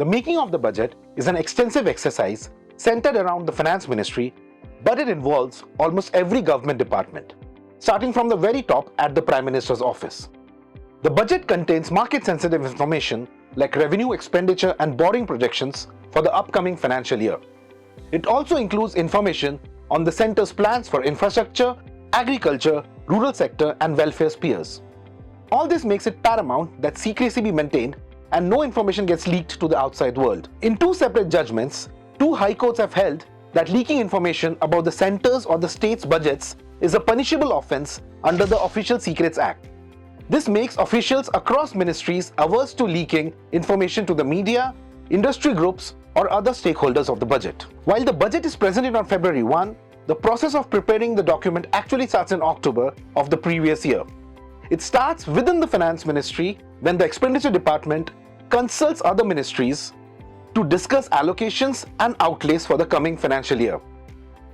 The making of the budget is an extensive exercise centered around the finance ministry, but it involves almost every government department, starting from the very top at the Prime Minister's office. The budget contains market-sensitive information like revenue, expenditure and borrowing projections for the upcoming financial year. It also includes information on the centre's plans for infrastructure, agriculture, rural sector and welfare spheres. All this makes it paramount that secrecy be maintained and no information gets leaked to the outside world. In two separate judgments, two high courts have held that leaking information about the centre's or the state's budgets is a punishable offence under the Official Secrets Act. This makes officials across ministries averse to leaking information to the media, industry groups or other stakeholders of the budget. While the budget is presented on February 1, the process of preparing the document actually starts in October of the previous year. It starts within the finance ministry when the expenditure department consults other ministries to discuss allocations and outlays for the coming financial year.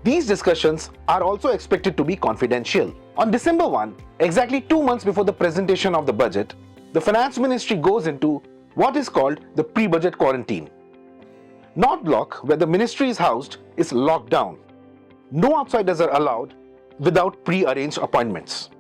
These discussions are also expected to be confidential. On December 1, exactly 2 months before the presentation of the budget, the finance ministry goes into what is called the PreBudget Quarantine. North Block, where the ministry is housed, is locked down. No outsiders are allowed without pre-arranged appointments.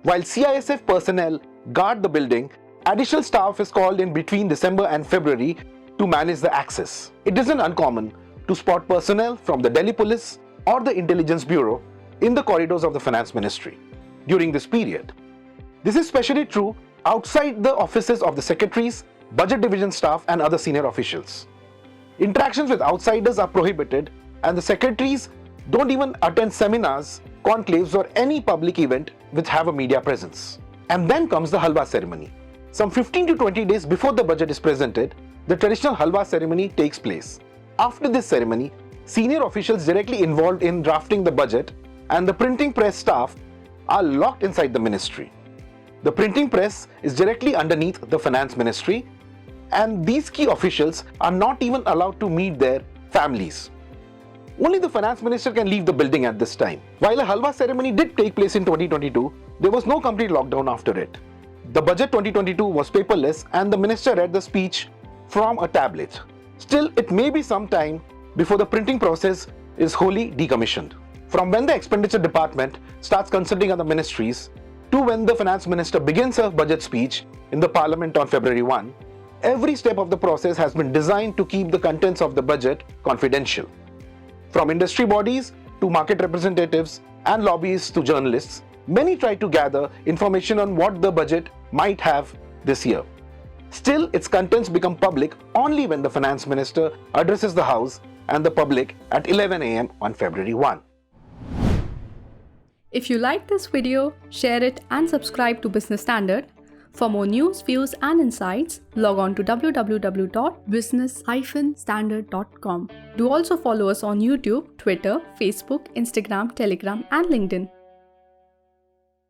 While CISF personnel guard the building, additional staff is called in between December and February to manage the access. It isn't uncommon to spot personnel from the Delhi Police or the Intelligence Bureau in the corridors of the Finance Ministry during this period. This is especially true outside the offices of the secretaries, budget division staff and other senior officials. Interactions with outsiders are prohibited and the secretaries don't even attend seminars, conclaves or any public event which have a media presence. And then comes the Halwa Ceremony. Some 15 to 20 days before the budget is presented, the traditional Halwa Ceremony takes place. After this ceremony, senior officials directly involved in drafting the budget and the printing press staff are locked inside the ministry. The printing press is directly underneath the finance ministry and these key officials are not even allowed to meet their families. Only the finance minister can leave the building at this time. While a Halwa ceremony did take place in 2022, there was no complete lockdown after it. The budget 2022 was paperless and the minister read the speech from a tablet. Still, it may be some time before the printing process is wholly decommissioned. From when the expenditure department starts consulting other ministries to when the finance minister begins her budget speech in the parliament on February 1, every step of the process has been designed to keep the contents of the budget confidential. From industry bodies to market representatives and lobbyists to journalists, many try to gather information on what the budget might have this year. Still, its contents become public only when the finance minister addresses the House and the public at 11 a.m. on February 1. If you like this video, share it and subscribe to Business Standard. For more news, views and insights, log on to www.business-standard.com. Do also follow us on YouTube, Twitter, Facebook, Instagram, Telegram and LinkedIn.